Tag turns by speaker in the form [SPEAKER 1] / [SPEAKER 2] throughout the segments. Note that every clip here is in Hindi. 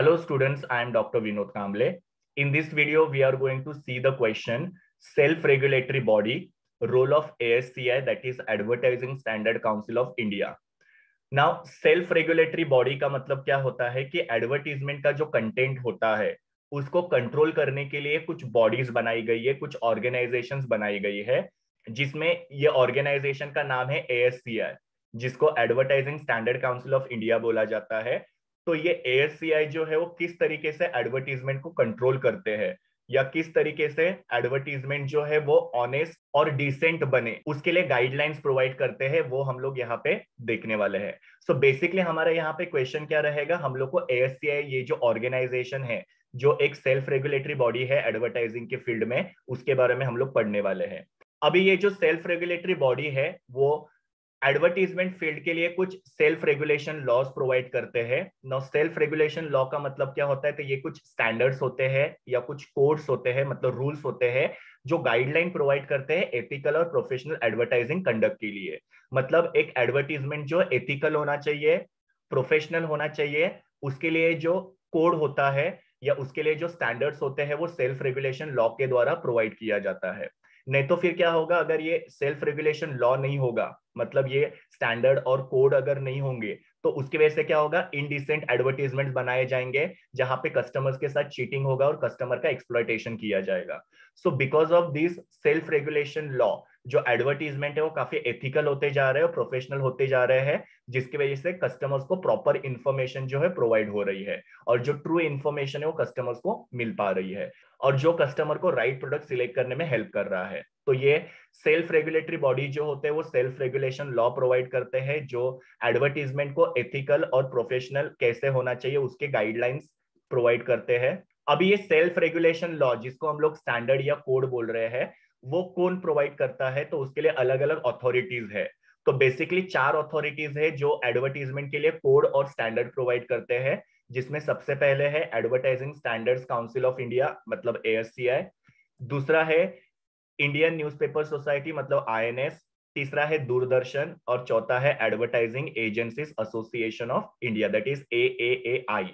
[SPEAKER 1] Hello students, I am Dr. Vinod Kamble. In this video, we are going to see the question self-regulatory body, role of ASCI, that is Advertising Standard Council of India. Now, self-regulatory body का मतलब क्या होता है कि एडवर्टीजमेंट का जो कंटेंट होता है उसको कंट्रोल करने के लिए कुछ बॉडीज बनाई गई है, कुछ ऑर्गेनाइजेशंस बनाई गई है, जिसमें ये ऑर्गेनाइजेशन का नाम है ASCI, जिसको advertising standard council of India बोला जाता है। तो ये ASCI जो है वो किस तरीके से एडवर्टीजमेंट को कंट्रोल करते हैं या किस तरीके से एडवर्टीजमेंट जो है वो ऑनेस्ट और डिसेंट बने, उसके लिए गाइडलाइंस प्रोवाइड करते हैं, वो हम लोग यहाँ पे देखने वाले हैं। सो बेसिकली हमारा यहाँ पे क्वेश्चन क्या रहेगा, हम लोग को ASCI ये जो ऑर्गेनाइजेशन है, जो एक सेल्फ रेगुलेटरी बॉडी है एडवर्टाइजिंग के फील्ड में, उसके बारे में हम लोग पढ़ने वाले हैं। अभी ये जो सेल्फ रेगुलेटरी बॉडी है वो एडवर्टीजमेंट फील्ड के लिए कुछ सेल्फ रेगुलेशन लॉज प्रोवाइड करते हैं। नो, सेल्फ रेगुलेशन लॉ का मतलब क्या होता है, तो ये कुछ स्टैंडर्ड्स होते हैं या कुछ कोड्स होते हैं, मतलब रूल्स होते हैं जो गाइडलाइन प्रोवाइड करते हैं एथिकल और प्रोफेशनल एडवर्टाइजिंग कंडक्ट के लिए। मतलब एक एडवर्टीजमेंट जो एथिकल होना चाहिए, प्रोफेशनल होना चाहिए, उसके लिए जो कोड होता है या उसके लिए जो स्टैंडर्ड्स होते हैं वो सेल्फ रेगुलेशन लॉ के द्वारा प्रोवाइड किया जाता है। नहीं तो फिर क्या होगा, अगर ये सेल्फ रेगुलेशन लॉ नहीं होगा, मतलब ये स्टैंडर्ड और कोड अगर नहीं होंगे, तो उसकी वजह से क्या होगा, इनडिसेंट एडवर्टीजमेंट बनाए जाएंगे जहां पे कस्टमर्स के साथ चीटिंग होगा और कस्टमर का एक्सप्लॉयटेशन किया जाएगा। So because of this self regulation law, जो एडवर्टीजमेंट है वो काफी एथिकल होते जा रहे हैं और प्रोफेशनल होते जा रहे हैं, जिसकी वजह से कस्टमर्स को प्रॉपर इंफॉर्मेशन जो है प्रोवाइड हो रही है और जो ट्रू इंफॉर्मेशन है वो कस्टमर्स को मिल पा रही है और जो कस्टमर को राइट प्रोडक्ट सिलेक्ट करने में हेल्प कर रहा है। तो ये सेल्फ रेगुलेटरी बॉडी जो होते हैं वो सेल्फ रेगुलेशन लॉ प्रोवाइड करते हैं जो एडवर्टीजमेंट को एथिकल और प्रोफेशनल कैसे होना चाहिए उसके गाइडलाइंस प्रोवाइड करते हैं। अभी ये सेल्फ रेगुलेशन लॉ जिसको हम लोग स्टैंडर्ड या कोड बोल रहे हैं, वो कौन प्रोवाइड करता है, तो उसके लिए अलग अलग अथॉरिटीज है। तो बेसिकली 4 अथॉरिटीज है जो एडवर्टीजमेंट के लिए कोड और स्टैंडर्ड प्रोवाइड करते हैं, जिसमें सबसे पहले है advertising standards council of India मतलब ASCI, दूसरा है इंडियन न्यूज़पेपर सोसाइटी मतलब INS, तीसरा है दूरदर्शन और चौथा है advertising agencies association of India that is AAAI।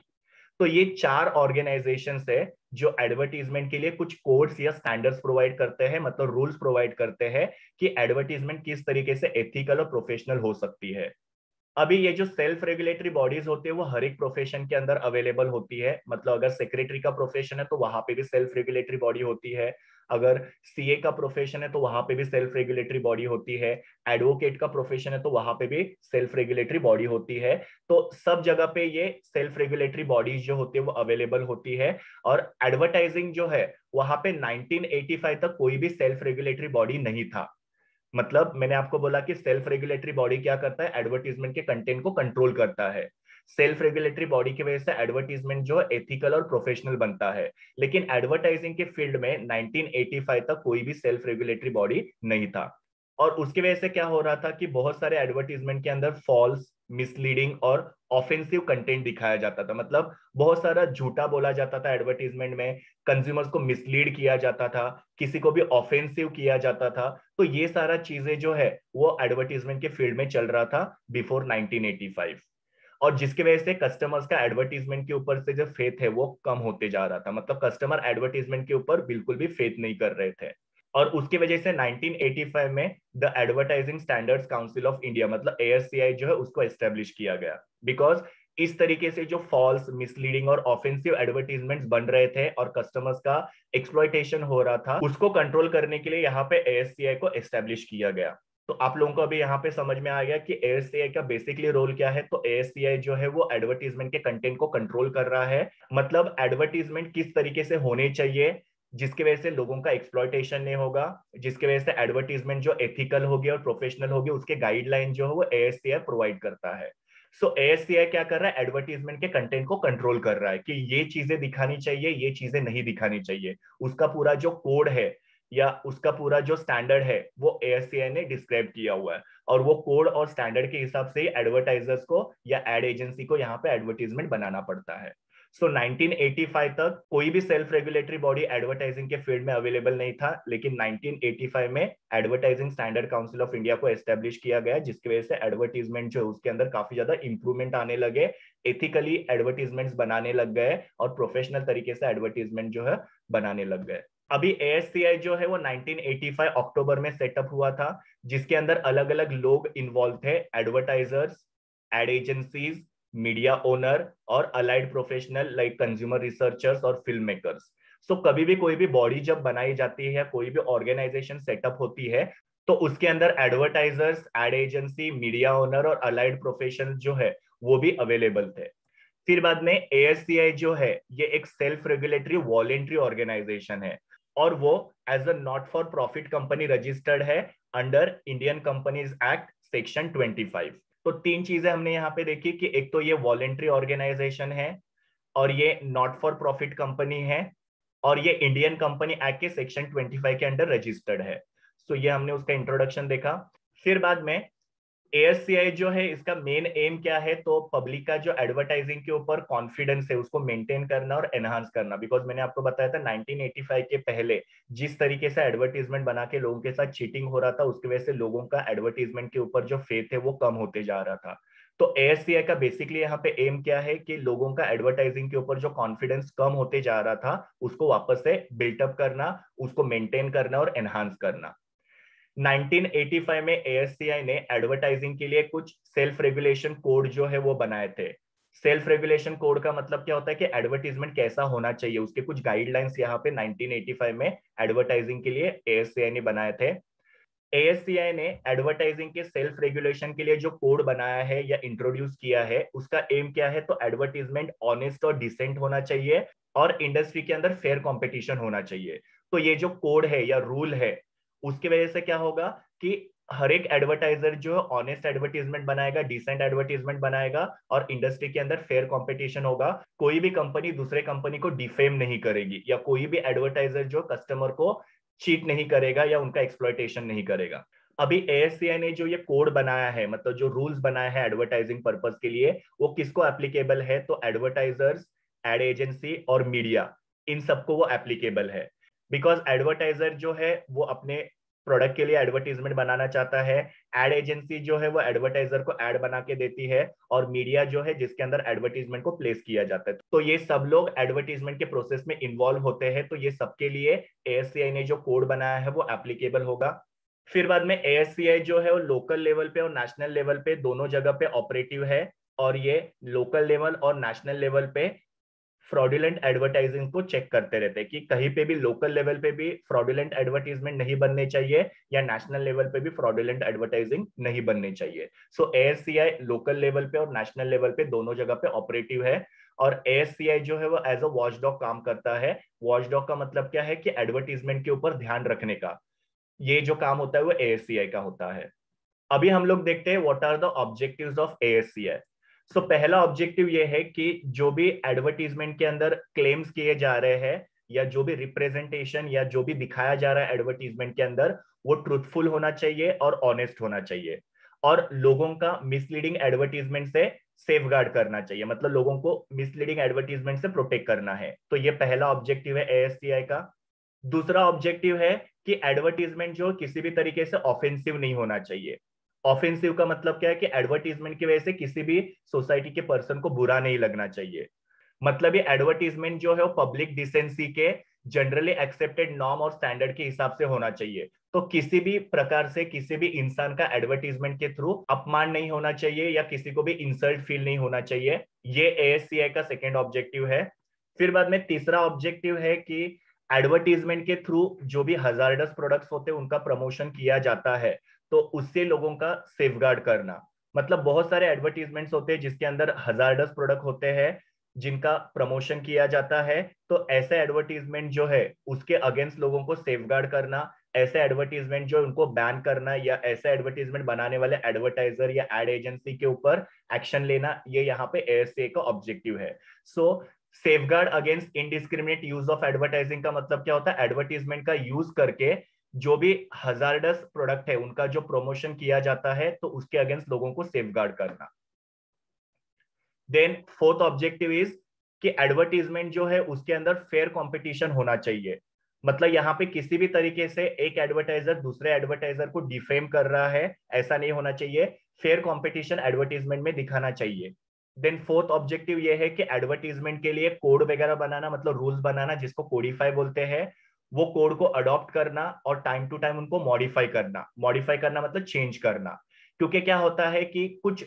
[SPEAKER 1] तो ये 4 ऑर्गेनाइजेशंस है जो एडवर्टीजमेंट के लिए कुछ कोड्स या स्टैंडर्ड्स प्रोवाइड करते हैं, मतलब रूल्स प्रोवाइड करते हैं कि एडवर्टीजमेंट किस तरीके से एथिकल और प्रोफेशनल हो सकती है। अभी ये जो सेल्फ रेगुलेटरी बॉडीज होती है वो हर एक प्रोफेशन के अंदर अवेलेबल होती है, मतलब अगर सेक्रेटरी का प्रोफेशन है तो वहां पे भी सेल्फ रेगुलेटरी बॉडी होती है, अगर CA का प्रोफेशन है तो वहां पे भी सेल्फ रेगुलेटरी बॉडी होती है, एडवोकेट का प्रोफेशन है तो वहां पे भी सेल्फ रेगुलेटरी बॉडी होती है। तो सब जगह पे ये सेल्फ रेगुलेटरी बॉडीज जो होती है वो अवेलेबल होती है। और एडवर्टाइजिंग जो है वहां पे 1985 तक कोई भी सेल्फ रेगुलेटरी बॉडी नहीं था। मतलब मैंने आपको बोला कि सेल्फ रेगुलेटरी बॉडी क्या करता है, एडवर्टीजमेंट के कंटेंट को कंट्रोल करता है। सेल्फ रेगुलेटरी बॉडी की वजह से एडवर्टीजमेंट जो एथिकल और प्रोफेशनल बनता है, लेकिन एडवर्टाइजिंग के फील्ड में 1985 तक कोई भी सेल्फ रेगुलेटरी बॉडी नहीं था। और उसकी वजह से क्या हो रहा था कि बहुत सारे एडवर्टीजमेंट के अंदर फॉल्स, मिसलीडिंग और ऑफेंसिव कंटेंट दिखाया जाता था, मतलब बहुत सारा झूठा बोला जाता था एडवर्टीजमेंट में, कंज्यूमर्स को मिसलीड किया जाता था, किसी को भी ऑफेंसिव किया जाता था। तो ये सारा चीजें जो है वो एडवर्टीजमेंट के फील्ड में चल रहा था बिफोर 1985, और जिसकी वजह से कस्टमर्स का एडवर्टीजमेंट के ऊपर से जो फेथ है वो कम होते जा रहा था, मतलब कस्टमर एडवर्टीजमेंट के ऊपर बिल्कुल भी फेथ नहीं कर रहे थे। और उसकी वजह से 1985 में the advertising standards council of India मतलब ASCI जो है उसको एस्टेब्लिश किया गया, बिकॉज इस तरीके से जो फॉल्स, मिसलीडिंग और ऑफेंसिव एडवर्टीजमेंट्स बन रहे थे और कस्टमर्स का एक्सप्लॉयटेशन हो रहा था, उसको कंट्रोल करने के लिए यहाँ पे ASCI को एस्टेब्लिश किया गया। तो आप लोगों को अभी यहाँ पे समझ में आ गया कि ASCI का बेसिकली रोल क्या है। तो ASCI जो है वो एडवर्टीजमेंट के कंटेंट को कंट्रोल कर रहा है, मतलब एडवर्टीजमेंट किस तरीके से होने चाहिए जिसकी वजह से लोगों का एक्सप्लॉयटेशन नहीं होगा, जिसकी वजह से एडवर्टीजमेंट जो एथिकल होगी और प्रोफेशनल होगी, उसके गाइडलाइन जो है वो ASCI प्रोवाइड करता है। सो ASCI क्या कर रहा है, एडवर्टीजमेंट के कंटेंट को कंट्रोल कर रहा है कि ये चीजें दिखानी चाहिए, ये चीजें नहीं दिखानी चाहिए। उसका पूरा जो कोड है या उसका पूरा जो स्टैंडर्ड है वो ASCI ने डिस्क्राइब किया हुआ है, और वो कोड और स्टैंडर्ड के हिसाब से एडवर्टाइजर्स को या एड एजेंसी को यहाँ पे एडवर्टीजमेंट बनाना पड़ता है। सो 1985 तक कोई भी सेल्फ रेगुलेटरी बॉडी एडवर्टाइजिंग के फील्ड में अवेलेबल नहीं था, लेकिन 1985 में advertising standard council of India को एस्टेब्लिश किया गया, जिसकी वजह से एडवर्टीजमेंट जो है उसके अंदर काफी ज्यादा इंप्रूवमेंट आने लगे, एथिकली एडवर्टीजमेंट्स बनाने लग गए और प्रोफेशनल तरीके से एडवर्टीजमेंट जो है बनाने लग गए। अभी ASCI जो है वो 1985 अक्टूबर में सेटअप हुआ था, जिसके अंदर अलग अलग लोग इन्वॉल्व थे, advertisers, ad agencies, media owner और allied professional like consumer researchers और फिल्म मेकर्स। सो कभी भी कोई भी बॉडी जब बनाई जाती है, कोई भी ऑर्गेनाइजेशन सेटअप होती है, तो उसके अंदर advertisers, ad agency, media owner और अलाइड प्रोफेशनल जो है वो भी अवेलेबल थे। फिर बाद में ASCI जो है ये एक सेल्फ रेगुलेटरी वॉलेंट्री ऑर्गेनाइजेशन है और वो as a not for profit company registered है under Indian Companies Act section 25। तो तीन चीजें हमने यहाँ पे देखी कि एक तो ये वॉलेंट्री ऑर्गेनाइजेशन है और ये नॉट फॉर प्रॉफिट कंपनी है और ये इंडियन कंपनी एक्ट के सेक्शन 25 के अंडर रजिस्टर्ड है। सो ये हमने उसका इंट्रोडक्शन देखा। फिर बाद में ASCI जो है इसका मेन एम क्या है, तो पब्लिक का जो एडवर्टाइजिंग के ऊपर कॉन्फिडेंस है उसको मेंटेन करना और एनहांस करना। बिकॉज मैंने आपको बताया था 1985 के पहले जिस तरीके से एडवर्टीजमेंट बना के लोगों के साथ चीटिंग हो रहा था, उसकी वजह से लोगों का एडवर्टीजमेंट के ऊपर जो फेथ है वो कम होते जा रहा था। तो ASCI का बेसिकली यहाँ पे एम क्या है कि लोगों का एडवर्टाइजिंग के ऊपर जो कॉन्फिडेंस कम होते जा रहा था उसको वापस से बिल्टअप करना, उसको मेंटेन करना और एनहांस करना। 1985 में ASCI ने एडवर्टाइजिंग के लिए कुछ सेल्फ रेगुलेशन कोड जो है वो बनाए थे। सेल्फ रेगुलेशन कोड का मतलब क्या होता है कि एडवर्टीजमेंट कैसा होना चाहिए, उसके कुछ गाइडलाइंस यहाँ पे 1985 में एडवर्टाइजिंग के लिए ASCI ने बनाए थे। ASCI ने एडवर्टाइजिंग के सेल्फ रेगुलेशन के लिए जो कोड बनाया है या इंट्रोड्यूस किया है उसका एम क्या है, तो एडवर्टीजमेंट ऑनेस्ट और डिसेंट होना चाहिए और इंडस्ट्री के अंदर फेयर कंपटीशन होना चाहिए। तो ये जो कोड है या रूल है उसकी वजह से क्या होगा कि हर एक एडवर्टाइजर जो है ऑनेस्ट एडवर्टीजमेंट बनाएगा, डिसेंट एडवर्टीजमेंट बनाएगा और इंडस्ट्री के अंदर फेयर कंपटीशन होगा। कोई भी कंपनी दूसरे कंपनी को डिफेम नहीं करेगी या कोई भी एडवर्टाइजर जो कस्टमर को चीट नहीं करेगा या उनका एक्सप्लॉयटेशन नहीं करेगा। अभी ASCI ने जो ये कोड बनाया है, मतलब जो रूल्स बनाया है एडवर्टाइजिंग पर्पस के लिए, वो किसको एप्लीकेबल है, तो एडवर्टाइजर्स, एड एजेंसी और मीडिया, इन सबको वो एप्लीकेबल है। बिकॉज एडवर्टाइजर जो है वो अपने प्रोडक्ट के लिए एडवर्टीजमेंट बनाना चाहता है, एड एजेंसी जो है वो एडवर्टाइजर को एड बना के देती है और मीडिया जो है जिसके अंदर एडवर्टीजमेंट को प्लेस किया जाता है। तो ये सब लोग एडवर्टीजमेंट के प्रोसेस में इन्वॉल्व होते हैं, तो ये सबके लिए ASCI ने जो कोड बनाया है वो एप्लीकेबल होगा। फिर बाद में ASCI जो है वो लोकल लेवल पे और नेशनल लेवल पे दोनों जगह पे ऑपरेटिव है और ये लोकल लेवल और नेशनल लेवल पे फ्रॉडुलेंट एडवर्टाइजिंग को चेक करते रहते हैं कि कहीं पे भी लोकल लेवल पे भी फ्रॉडुलेंट एडवर्टीजमेंट नहीं बनने चाहिए या नेशनल लेवल पे भी फ्रॉडुलेंट एडवर्टाइजिंग नहीं बननी चाहिए। सो ASCI लोकल लेवल पे और नेशनल लेवल पे दोनों जगह पे ऑपरेटिव है और ASCI जो है वो एज अ वॉचडॉग काम करता है। वॉचडॉग का मतलब क्या है कि एडवर्टीजमेंट के ऊपर ध्यान रखने का, ये जो काम होता है वो ASCI का होता है। अभी हम लोग देखते हैं what are the objectives of ASCI। So पहला ऑब्जेक्टिव ये है कि जो भी एडवर्टीजमेंट के अंदर क्लेम्स किए जा रहे हैं या जो भी रिप्रेजेंटेशन या जो भी दिखाया जा रहा है एडवर्टीजमेंट के अंदर, वो ट्रूथफुल होना चाहिए और ऑनेस्ट होना चाहिए और लोगों का मिसलीडिंग एडवर्टीजमेंट से सेफगार्ड करना चाहिए, मतलब लोगों को मिसलीडिंग एडवर्टीजमेंट से प्रोटेक्ट करना है। तो ये पहला ऑब्जेक्टिव है ASCI का। दूसरा ऑब्जेक्टिव है कि एडवर्टीजमेंट जो किसी भी तरीके से ऑफेंसिव नहीं होना चाहिए। ऑफेंसिव का मतलब क्या है कि एडवर्टीजमेंट की वजह से किसी भी सोसाइटी के पर्सन को बुरा नहीं लगना चाहिए। मतलब ये एडवर्टीजमेंट जो है वो पब्लिक डिसेंसी के जनरली एक्सेप्टेड नॉर्म और स्टैंडर्ड के हिसाब से होना चाहिए। तो किसी भी प्रकार से किसी भी इंसान का एडवर्टीजमेंट के थ्रू अपमान नहीं होना चाहिए या किसी को भी इंसल्ट फील नहीं होना चाहिए। ये ASCI का सेकेंड ऑब्जेक्टिव है। फिर बाद में तीसरा ऑब्जेक्टिव है कि एडवर्टीजमेंट के थ्रू जो भी हजार्डस प्रोडक्ट्स होते हैं उनका प्रमोशन किया जाता है, तो उससे लोगों का सेफगार्ड करना। मतलब बहुत सारे एडवर्टीजमेंट्स होते हैं जिसके अंदर हजार्डस प्रोडक्ट होते हैं जिनका प्रमोशन किया जाता है, तो ऐसे एडवर्टीजमेंट जो है उसके अगेंस्ट लोगों को सेफगार्ड करना, ऐसे एडवर्टीजमेंट जो उनको बैन करना या ऐसे एडवर्टीजमेंट बनाने वाले एडवर्टाइजर या एड एजेंसी के ऊपर एक्शन लेना, ये यहाँ पे ASCI का ऑब्जेक्टिव है। So safeguard against indiscriminate use of advertising का मतलब क्या होता है, एडवर्टीजमेंट का यूज करके जो भी हजार्डस प्रोडक्ट है उनका जो प्रमोशन किया जाता है तो उसके अगेंस्ट लोगों को सेफगार्ड करना। देन फोर्थ ऑब्जेक्टिव इज कि एडवर्टीजमेंट जो है उसके अंदर फेयर कंपटीशन होना चाहिए। मतलब यहाँ पे किसी भी तरीके से एक एडवर्टाइजर दूसरे एडवर्टाइजर को डिफेम कर रहा है, ऐसा नहीं होना चाहिए। फेयर कंपटीशन एडवर्टीजमेंट में दिखाना चाहिए। देन फोर्थ ऑब्जेक्टिव ये है कि एडवर्टीजमेंट के लिए कोड वगैरह बनाना, मतलब रूल्स बनाना, जिसको कोडिफाई बोलते हैं। वो कोड को अडॉप्ट करना और टाइम टू टाइम उनको मॉडिफाई करना। मॉडिफाई करना मतलब चेंज करना। क्योंकि क्या होता है कि कुछ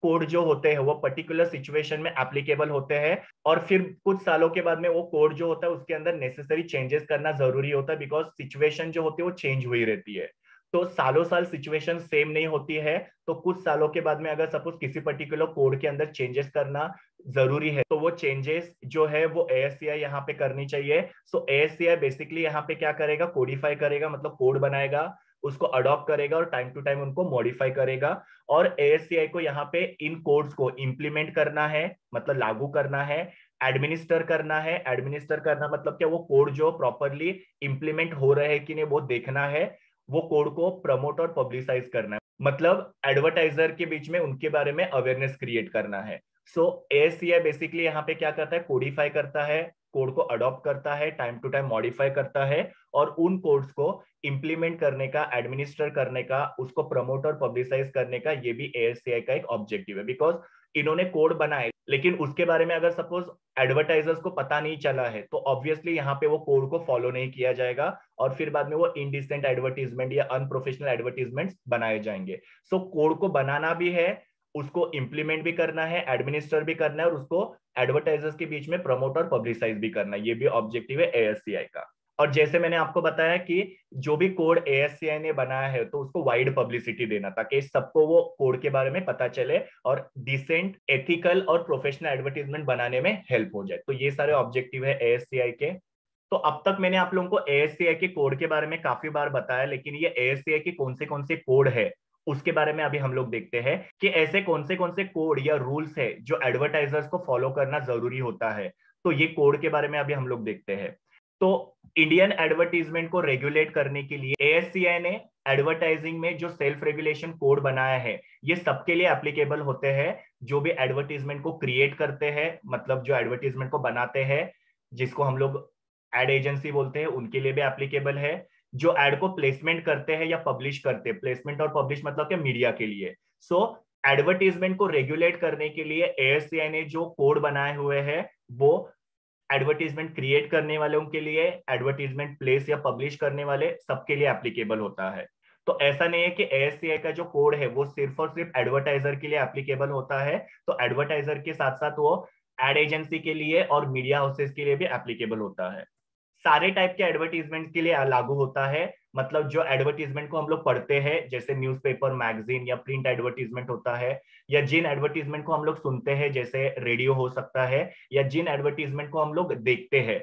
[SPEAKER 1] कोड जो होते हैं वो पर्टिकुलर सिचुएशन में एप्लीकेबल होते हैं, और फिर कुछ सालों के बाद में वो कोड जो होता है उसके अंदर नेसेसरी चेंजेस करना जरूरी होता है, बिकॉज सिचुएशन जो होती है वो चेंज हुई रहती है। तो सालों साल सिचुएशन सेम नहीं होती है, तो कुछ सालों के बाद में अगर सपोज किसी पर्टिकुलर कोड के अंदर चेंजेस करना जरूरी है, तो वो चेंजेस जो है वो एएससीआई यहाँ पे करनी चाहिए। सो एएससीआई बेसिकली यहाँ पे क्या करेगा, कोडिफाई करेगा, मतलब कोड बनाएगा, उसको अडॉप्ट करेगा और टाइम टू टाइम उनको मॉडिफाई करेगा। और एएससीआई को यहाँ पे इन कोड्स को इंप्लीमेंट करना है, मतलब लागू करना है। एडमिनिस्टर करना है, एडमिनिस्टर करना मतलब क्या, वो कोड जो प्रॉपरली इंप्लीमेंट हो रहे हैं कि नहीं वो देखना है। वो कोड को प्रमोट और पब्लिसाइज करना है, मतलब एडवर्टाइजर के बीच में उनके बारे में अवेयरनेस क्रिएट करना है। सो एएससीआई बेसिकली यहाँ पे क्या करता है, कोडिफाई करता है, कोड को अडॉप्ट करता है, टाइम टू टाइम मॉडिफाई करता है, और उन कोड्स को इंप्लीमेंट करने का, एडमिनिस्टर करने का, उसको प्रमोट और पब्लिसाइज करने का, ये भी एएससीआई का एक ऑब्जेक्टिव है। बिकॉज इन्होंने कोड बनाए लेकिन उसके बारे में अगर सपोज एडवर्टाइजर्स को पता नहीं चला है, तो ऑब्वियसली यहाँ पे वो कोड को फॉलो नहीं किया जाएगा, और फिर बाद में वो इनडिसेंट एडवर्टीजमेंट या अनप्रोफेशनल एडवर्टीजमेंट बनाए जाएंगे। सो कोड को बनाना भी है, उसको इंप्लीमेंट भी करना है, एडमिनिस्टर भी करना है, और उसको एडवर्टाइजर्स के बीच में प्रमोट और पब्लिसाइज भी करना है। ये भी ऑब्जेक्टिव है एएससीआई का। और जैसे मैंने आपको बताया कि जो भी कोड एएससीआई ने बनाया है तो उसको वाइड पब्लिसिटी देना, ताकि सबको वो कोड के बारे में पता चले और डिसेंट, एथिकल और प्रोफेशनल एडवर्टीजमेंट बनाने में हेल्प हो जाए। तो ये सारे ऑब्जेक्टिव है एएससीआई के। तो अब तक मैंने आप लोगों को एएससीआई के कोड के बारे में काफी बार बताया, लेकिन ये एएससीआई के कौन से कोड है उसके बारे में अभी हम लोग देखते हैं कि ऐसे कौन से कोड या रूल्स है जो एडवर्टाइजर्स को फॉलो करना जरूरी होता है। तो ये कोड के बारे में अभी हम लोग देखते हैं। तो इंडियन एडवर्टीजमेंट को रेगुलेट करने के लिए एएससीआई ने एडवर्टाइजिंग में जो सेल्फ रेगुलेशन कोड बनाया है, ये सबके लिए एप्लीकेबल होते हैं। जो भी एडवर्टीजमेंट को क्रिएट करते हैं, मतलब जो एडवर्टीजमेंट को बनाते हैं, जिसको हम लोग एड एजेंसी बोलते हैं, उनके लिए भी एप्लीकेबल है। जो एड को प्लेसमेंट करते हैं या पब्लिश करते हैं, प्लेसमेंट और पब्लिश मतलब क्या, मीडिया के लिए। सो एडवर्टीजमेंट को रेगुलेट करने के लिए एएससीआई ने जो कोड बनाए हुए हैं, वो एडवर्टीजमेंट क्रिएट करने वालों के लिए, एडवर्टीजमेंट प्लेस या पब्लिश करने वाले सबके लिए एप्लीकेबल होता है। तो ऐसा नहीं है कि एएससीआई का जो कोड है वो सिर्फ और सिर्फ एडवर्टाइजर के लिए एप्लीकेबल होता है। तो एडवर्टाइजर के साथ साथ वो एड एजेंसी के लिए और मीडिया हाउसेस के लिए भी एप्लीकेबल होता है। सारे टाइप के एडवर्टीजमेंट के लिए लागू होता है। मतलब जो एडवर्टीजमेंट को हम लोग पढ़ते हैं, जैसे न्यूज़पेपर, मैगजीन या प्रिंट एडवर्टीजमेंट होता है, या जिन एडवर्टीजमेंट को हम लोग सुनते हैं जैसे रेडियो हो सकता है, या जिन एडवर्टीजमेंट को हम लोग देखते हैं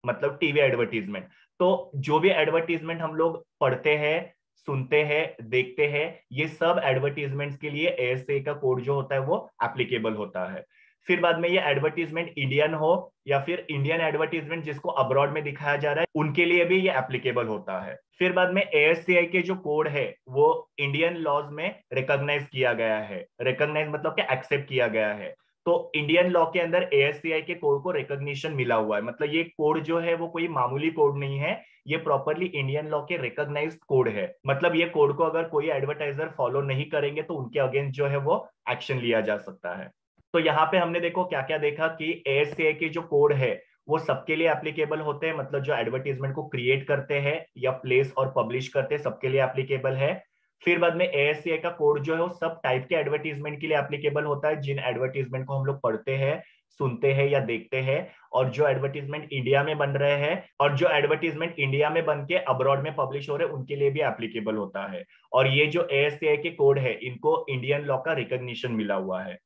[SPEAKER 1] मतलब टीवी एडवर्टीजमेंट, तो जो भी एडवर्टीजमेंट हम लोग पढ़ते हैं, सुनते हैं, देखते हैं, ये सब एडवर्टीजमेंट्स के लिए एएसए का कोड जो होता है वो एप्लीकेबल होता है। फिर बाद में ये एडवर्टीजमेंट इंडियन हो या फिर इंडियन एडवर्टीजमेंट जिसको अब्रॉड में दिखाया जा रहा है, उनके लिए भी ये एप्लीकेबल होता है। फिर बाद में एएससीआई के जो कोड है वो इंडियन लॉज में रिकॉग्नाइज किया गया है। रिकॉग्नाइज मतलब क्या, एक्सेप्ट किया गया है। तो इंडियन लॉ के अंदर एएससीआई के कोड को रिकॉग्निशन मिला हुआ है। मतलब ये कोड जो है वो कोई मामूली कोड नहीं है, ये प्रॉपरली इंडियन लॉ के रिकॉग्नाइज्ड कोड है। मतलब ये कोड को अगर कोई एडवर्टाइजर फॉलो नहीं करेंगे तो उनके अगेंस्ट जो है वो एक्शन लिया जा सकता है। तो यहाँ पे हमने देखो क्या क्या देखा कि एएससीआई के जो कोड है वो सबके लिए एप्लीकेबल होते हैं। मतलब जो एडवर्टीजमेंट को क्रिएट करते हैं या प्लेस और पब्लिश करते हैं, सबके लिए एप्लीकेबल है। फिर बाद में एएससीआई का कोड जो है वो सब टाइप के एडवर्टीजमेंट के लिए एप्लीकेबल होता है, जिन एडवर्टीजमेंट को हम लोग पढ़ते हैं, सुनते हैं या देखते हैं, और जो एडवर्टीजमेंट इंडिया में बन रहे हैं, और जो एडवर्टीजमेंट इंडिया में बन के अब्रॉड में पब्लिश हो रहे हैं, उनके लिए भी एप्लीकेबल होता है। और ये जो एएससीआई के कोड है, इनको इंडियन लॉ का रिकॉग्निशन मिला हुआ है।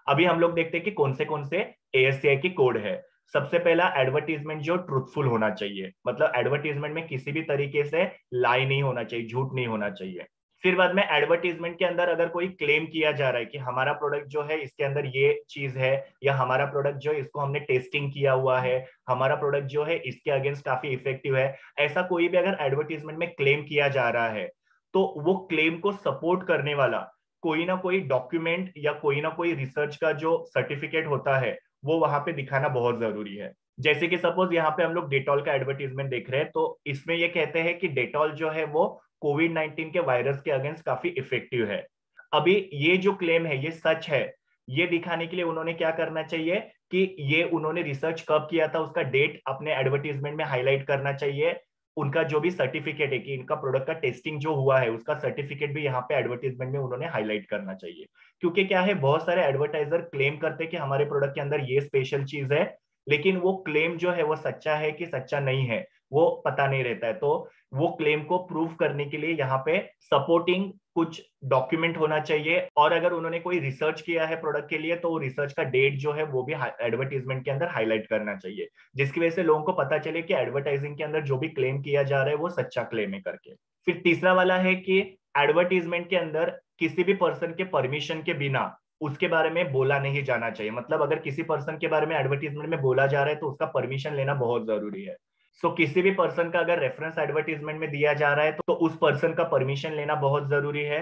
[SPEAKER 1] अभी हम लोग देखते हैं कि कौन से एएससीआई की कोड है। सबसे पहला, एडवर्टीजमेंट जो ट्रूथफुल होना चाहिए, मतलब एडवर्टीजमेंट में किसी भी तरीके से लाई नहीं होना चाहिए, झूठ नहीं होना चाहिए। फिर बाद में एडवर्टीजमेंट के अंदर अगर कोई क्लेम किया जा रहा है कि हमारा प्रोडक्ट जो है इसके अंदर ये चीज है, या हमारा प्रोडक्ट जो है इसको हमने टेस्टिंग किया हुआ है, हमारा प्रोडक्ट जो है इसके अगेंस्ट काफी इफेक्टिव है, ऐसा कोई भी अगर एडवर्टीजमेंट में क्लेम किया जा रहा है, तो वो क्लेम को सपोर्ट करने वाला कोई ना कोई डॉक्यूमेंट या कोई ना कोई रिसर्च का जो सर्टिफिकेट होता है, वो वहां पे दिखाना बहुत जरूरी है। जैसे कि सपोज यहाँ पे हम लोग डेटॉल का एडवर्टीजमेंट देख रहे हैं, तो इसमें ये कहते हैं कि डेटॉल जो है वो कोविड-19 के वायरस के अगेंस्ट काफी इफेक्टिव है। अभी ये जो क्लेम है ये सच है, ये दिखाने के लिए उन्होंने क्या करना चाहिए कि ये उन्होंने रिसर्च कब किया था उसका डेट अपने एडवर्टीजमेंट में हाईलाइट करना चाहिए। उनका जो भी सर्टिफिकेट है कि इनका प्रोडक्ट का टेस्टिंग जो हुआ है उसका सर्टिफिकेट भी यहाँ पे एडवर्टीजमेंट में उन्होंने हाईलाइट करना चाहिए। क्योंकि क्या है, बहुत सारे एडवर्टाइजर क्लेम करते हैं कि हमारे प्रोडक्ट के अंदर ये स्पेशल चीज है, लेकिन वो क्लेम जो है वो सच्चा है कि सच्चा नहीं है वो पता नहीं रहता है। तो वो क्लेम को प्रूव करने के लिए यहाँ पे सपोर्टिंग कुछ डॉक्यूमेंट होना चाहिए, और अगर उन्होंने कोई रिसर्च किया है प्रोडक्ट के लिए तो वो रिसर्च का डेट जो है वो भी एडवर्टीजमेंट के अंदर हाईलाइट करना चाहिए, जिसकी वजह से लोगों को पता चले कि एडवर्टाइजिंग के अंदर जो भी क्लेम किया जा रहा है वो सच्चा क्लेम है करके। फिर तीसरा वाला है कि एडवर्टीजमेंट के अंदर किसी भी पर्सन के परमिशन के बिना उसके बारे में बोला नहीं जाना चाहिए। मतलब अगर किसी पर्सन के बारे में एडवर्टीजमेंट में बोला जा रहा है तो उसका परमिशन लेना बहुत जरूरी है। सो किसी भी पर्सन का अगर रेफरेंस एडवर्टीजमेंट में दिया जा रहा है तो उस पर्सन का परमिशन लेना बहुत जरूरी है।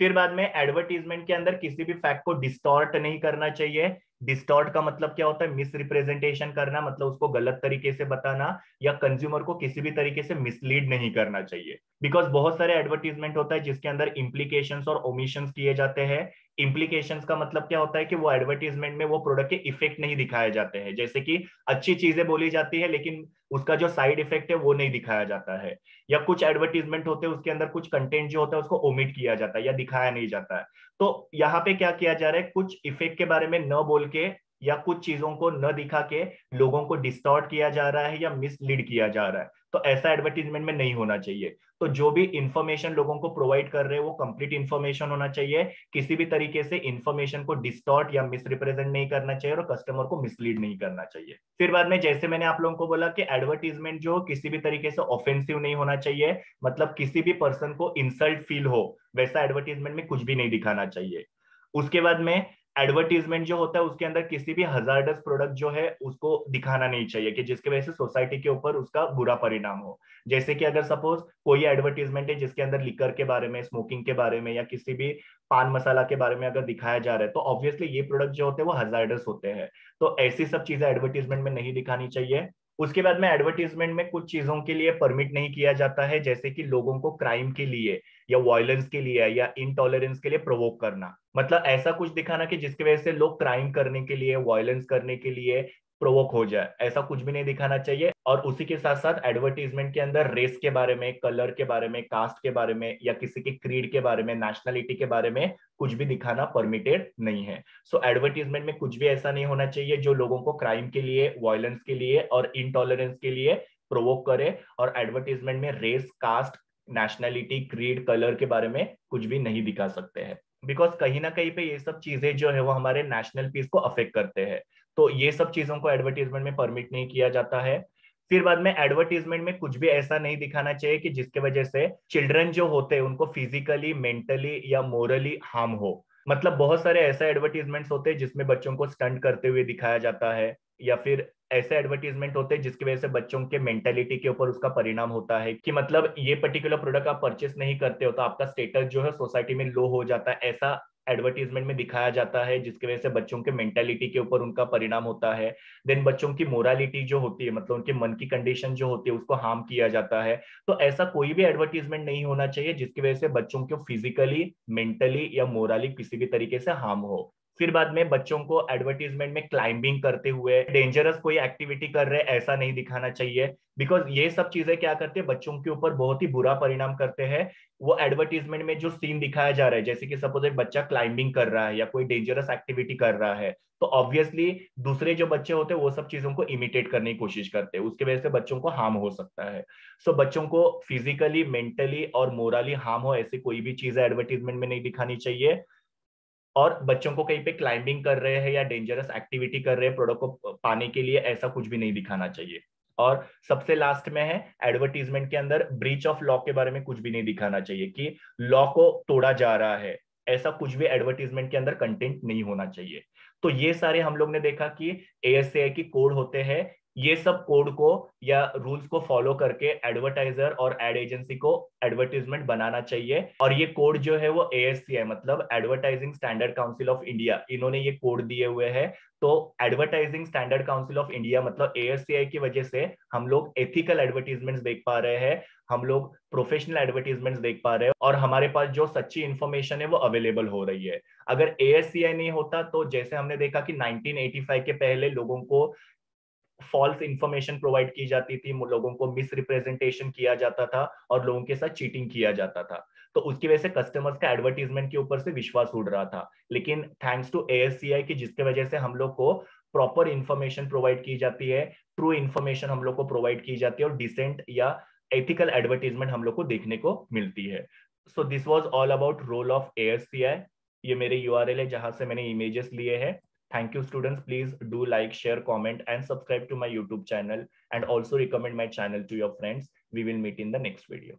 [SPEAKER 1] फिर बाद में एडवर्टीजमेंट के अंदर किसी भी फैक्ट को डिस्टॉर्ट नहीं करना चाहिए। डिस्टॉर्ट का मतलब क्या होता है, मिस रिप्रेजेंटेशन करना, मतलब उसको गलत तरीके से बताना, या कंज्यूमर को किसी भी तरीके से मिसलीड नहीं करना चाहिए। बिकॉज बहुत सारे एडवर्टीजमेंट होता है जिसके अंदर इम्प्लीकेशंस और ओमिशंस किए जाते हैं। इम्प्लीकेशंस का मतलब क्या होता है कि वो एडवर्टीजमेंट में वो प्रोडक्ट के इफेक्ट नहीं दिखाए जाते हैं, जैसे कि अच्छी चीजें बोली जाती है लेकिन उसका जो साइड इफेक्ट है वो नहीं दिखाया जाता है। या कुछ एडवर्टीजमेंट होते हैं उसके अंदर कुछ कंटेंट जो होता है उसको ओमिट किया जाता है या दिखाया नहीं जाता है। तो यहाँ पे क्या किया जा रहा है, कुछ इफेक्ट के बारे में न बोल के या कुछ चीजों को न दिखा के लोगों को डिस्टॉर्ट किया जा रहा है या मिसलीड किया जा रहा है। तो ऐसा एडवर्टीजमेंट में नहीं होना चाहिए। तो जो भी इंफॉर्मेशन लोगों को प्रोवाइड कर रहे हैं वो कंप्लीट इंफॉर्मेशन होना चाहिए। किसी भी तरीके से इंफॉर्मेशन को डिस्टॉर्ट या मिसरिप्रेजेंट नहीं करना चाहिए और कस्टमर को मिसलीड नहीं करना चाहिए। फिर बाद में जैसे मैंने आप लोगों को बोला कि एडवर्टीजमेंट जो किसी भी तरीके से ऑफेंसिव नहीं होना चाहिए, मतलब किसी भी पर्सन को इंसल्ट फील हो वैसा एडवर्टीजमेंट में कुछ भी नहीं दिखाना चाहिए। उसके बाद में एडवर्टीजमेंट जो होता है उसके अंदर किसी भी हजार्डस प्रोडक्ट जो है उसको दिखाना नहीं चाहिए कि जिसकी वजह से सोसाइटी के ऊपर उसका बुरा परिणाम हो। जैसे कि अगर सपोज कोई एडवर्टीजमेंट है जिसके अंदर लिकर के बारे में, स्मोकिंग के बारे में या किसी भी पान मसाला के बारे में अगर दिखाया जा रहा है तो ऑब्वियसली ये प्रोडक्ट जो होते हैं वो हजार्डस होते हैं। तो ऐसी सब चीजें एडवर्टीजमेंट में नहीं दिखानी चाहिए। उसके बाद में एडवर्टीजमेंट में कुछ चीजों के लिए परमिट नहीं किया जाता है, जैसे कि लोगों को क्राइम के लिए या वायलेंस के लिए या इनटॉलरेंस के लिए प्रोवोक करना। मतलब ऐसा कुछ दिखाना कि जिसकी वजह से लोग क्राइम करने के लिए, वायलेंस करने के लिए प्रोवोक हो जाए, ऐसा कुछ भी नहीं दिखाना चाहिए। और उसी के साथ साथ एडवर्टीजमेंट के अंदर रेस के बारे में, कलर के बारे में, कास्ट के बारे में या किसी के क्रीड के बारे में, नेशनलिटी के बारे में कुछ भी दिखाना परमिटेड नहीं है। सो एडवर्टीजमेंट में कुछ भी ऐसा नहीं होना चाहिए जो लोगों को क्राइम के लिए, वायलेंस के लिए और इनटॉलरेंस के लिए प्रोवोक करे। और एडवर्टीजमेंट में race, caste, nationality, creed, colour के बारे में कुछ भी नहीं दिखा सकते हैं। बिकॉज कहीं ना कहीं पे ये सब चीजें जो है वो हमारे नेशनल पीस को अफेक्ट करते हैं। तो ये सब चीजों को एडवर्टीजमेंट में परमिट नहीं किया जाता है। फिर बाद में एडवर्टीजमेंट में कुछ भी ऐसा नहीं दिखाना चाहिए कि जिसके वजह से चिल्ड्रन जो होते हैं उनको फिजिकली, मेंटली या मोरली हार्म हो। मतलब बहुत सारे ऐसे एडवर्टीजमेंट्स होते हैं जिसमें बच्चों को स्टंट करते हुए दिखाया जाता है, या फिर ऐसे एडवर्टीजमेंट होते हैं जिसकी वजह से बच्चों के मेंटेलिटी के ऊपर उसका परिणाम होता है कि मतलब ये पर्टिकुलर प्रोडक्ट आप परचेस नहीं करते हो तो आपका स्टेटस जो है सोसाइटी में लो हो जाता है। ऐसा एडवर्टीजमेंट में दिखाया जाता है जिसकी वजह से बच्चों के मेंटेलिटी के ऊपर उनका परिणाम होता है। देन बच्चों की मोरालिटी जो होती है, मतलब उनके मन की कंडीशन जो होती है उसको हार्म किया जाता है। तो ऐसा कोई भी एडवर्टीजमेंट नहीं होना चाहिए जिसकी वजह से बच्चों को फिजिकली, मेंटली या मोरली किसी भी तरीके से हार्म हो। फिर बाद में बच्चों को एडवर्टीजमेंट में क्लाइंबिंग करते हुए, डेंजरस कोई एक्टिविटी कर रहे ऐसा नहीं दिखाना चाहिए। बिकॉज ये सब चीजें क्या करते हैं, बच्चों के ऊपर बहुत ही बुरा परिणाम करते हैं। वो एडवर्टीजमेंट में जो सीन दिखाया जा रहा है, जैसे कि सपोज एक बच्चा क्लाइंबिंग कर रहा है या कोई डेंजरस एक्टिविटी कर रहा है, तो ऑब्वियसली दूसरे जो बच्चे होते हैं वो सब चीजों को इमिटेट करने की कोशिश करते हैं, उसके वजह से बच्चों को हार्म हो सकता है। सो बच्चों को फिजिकली, मेंटली और मोरली हार्म हो ऐसी कोई भी चीज एडवर्टीजमेंट में नहीं दिखानी चाहिए। और बच्चों को कहीं पे क्लाइंबिंग कर रहे हैं या डेंजरस एक्टिविटी कर रहे हैं प्रोडक्ट को पाने के लिए, ऐसा कुछ भी नहीं दिखाना चाहिए। और सबसे लास्ट में है एडवर्टीजमेंट के अंदर ब्रीच ऑफ लॉ के बारे में कुछ भी नहीं दिखाना चाहिए कि लॉ को तोड़ा जा रहा है, ऐसा कुछ भी एडवर्टीजमेंट के अंदर कंटेंट नहीं होना चाहिए। तो ये सारे हम लोग ने देखा कि एएससीआई की कोड होते हैं, ये सब कोड को या रूल्स को फॉलो करके एडवर्टाइजर और एड एजेंसी को एडवर्टीजमेंट बनाना चाहिए। और ये कोड जो है वो ASCI मतलब advertising standard council of India, इन्होंने ये कोड दिए हुए हैं। तो advertising standard council of India मतलब ASCI की वजह से हम लोग एथिकल एडवर्टीजमेंट्स देख पा रहे हैं, हम लोग प्रोफेशनल एडवर्टीजमेंट्स देख पा रहे हैं, और हमारे पास जो सच्ची इंफॉर्मेशन है वो अवेलेबल हो रही है। अगर ASCI नहीं होता तो जैसे हमने देखा कि 1985 के पहले लोगों को फॉल्स इंफॉर्मेशन प्रोवाइड की जाती थी, लोगों को मिस रिप्रेजेंटेशन किया जाता था और लोगों के साथ चीटिंग किया जाता था। तो उसकी वजह से कस्टमर्स का एडवर्टीजमेंट के ऊपर से विश्वास उड़ रहा था। लेकिन थैंक्स टू ASCI की जिसके वजह से हम लोग को प्रॉपर इंफॉर्मेशन प्रोवाइड की जाती है, ट्रू इंफॉर्मेशन हम लोग को प्रोवाइड की जाती है, और डिसेंट या एथिकल एडवर्टीजमेंट हम लोग को देखने को मिलती है। So this was all about role of ASCI। ये मेरे URL है जहां से मैंने इमेजेस लिए हैं। Thank you, students. Please do like, share, comment, and subscribe to my YouTube channel, and also recommend my channel to your friends. We will meet in the next video.